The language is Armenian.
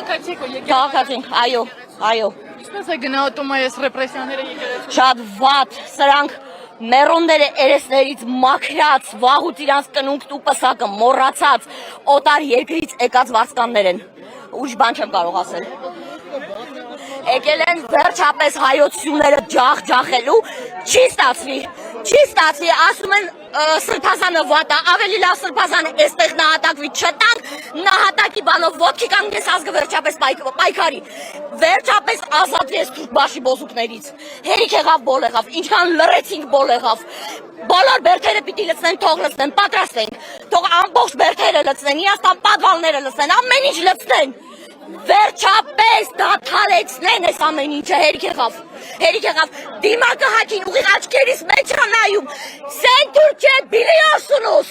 Քաղաքացի, այո։ Ինչպես է գնահատում այս ռեպրեսիաները եկեղեցու։ Շատ վատ, սրանք մերոնները երեսներից մաքրած, վաղուց իրանց կնունքն ու պսակը մոռացած, օտար երկրից եկած վարձկաններ են։ Ուրիշ բան չեմ կարող ասել։ Եկել են վերջապես հայոցությունները ջախջախելու, չի ստացվի, ասում են Սրբազանը վատ է, ավելի լավ Սրբազանը էստեղ նահատակվի չտանք, նահատակի բանով ոտքի կանգնես ազգը վերջապես պայքարի, վերջապես ազատվի ես թուրքբաշի բոզուկներից, հերիք եղավ բոլ եղավ, ինչքան լռեցինք բոլ եղավ, բոլոր բերդերը պիտի լցնեն, թող լցնեն, պատրաստ ենք, թող ամբողջ բերդերը լցնեն, իրաստան պատվալները լցնեն, ամեն ինչ լցնեն, վերջապես դադարեցնեն այս ամեն ինչը, հերիք եղավ, դիմակը հաճին ուղիղ աչքերիս մեջ է նայում, Sen Türkiye biliyorsunuz.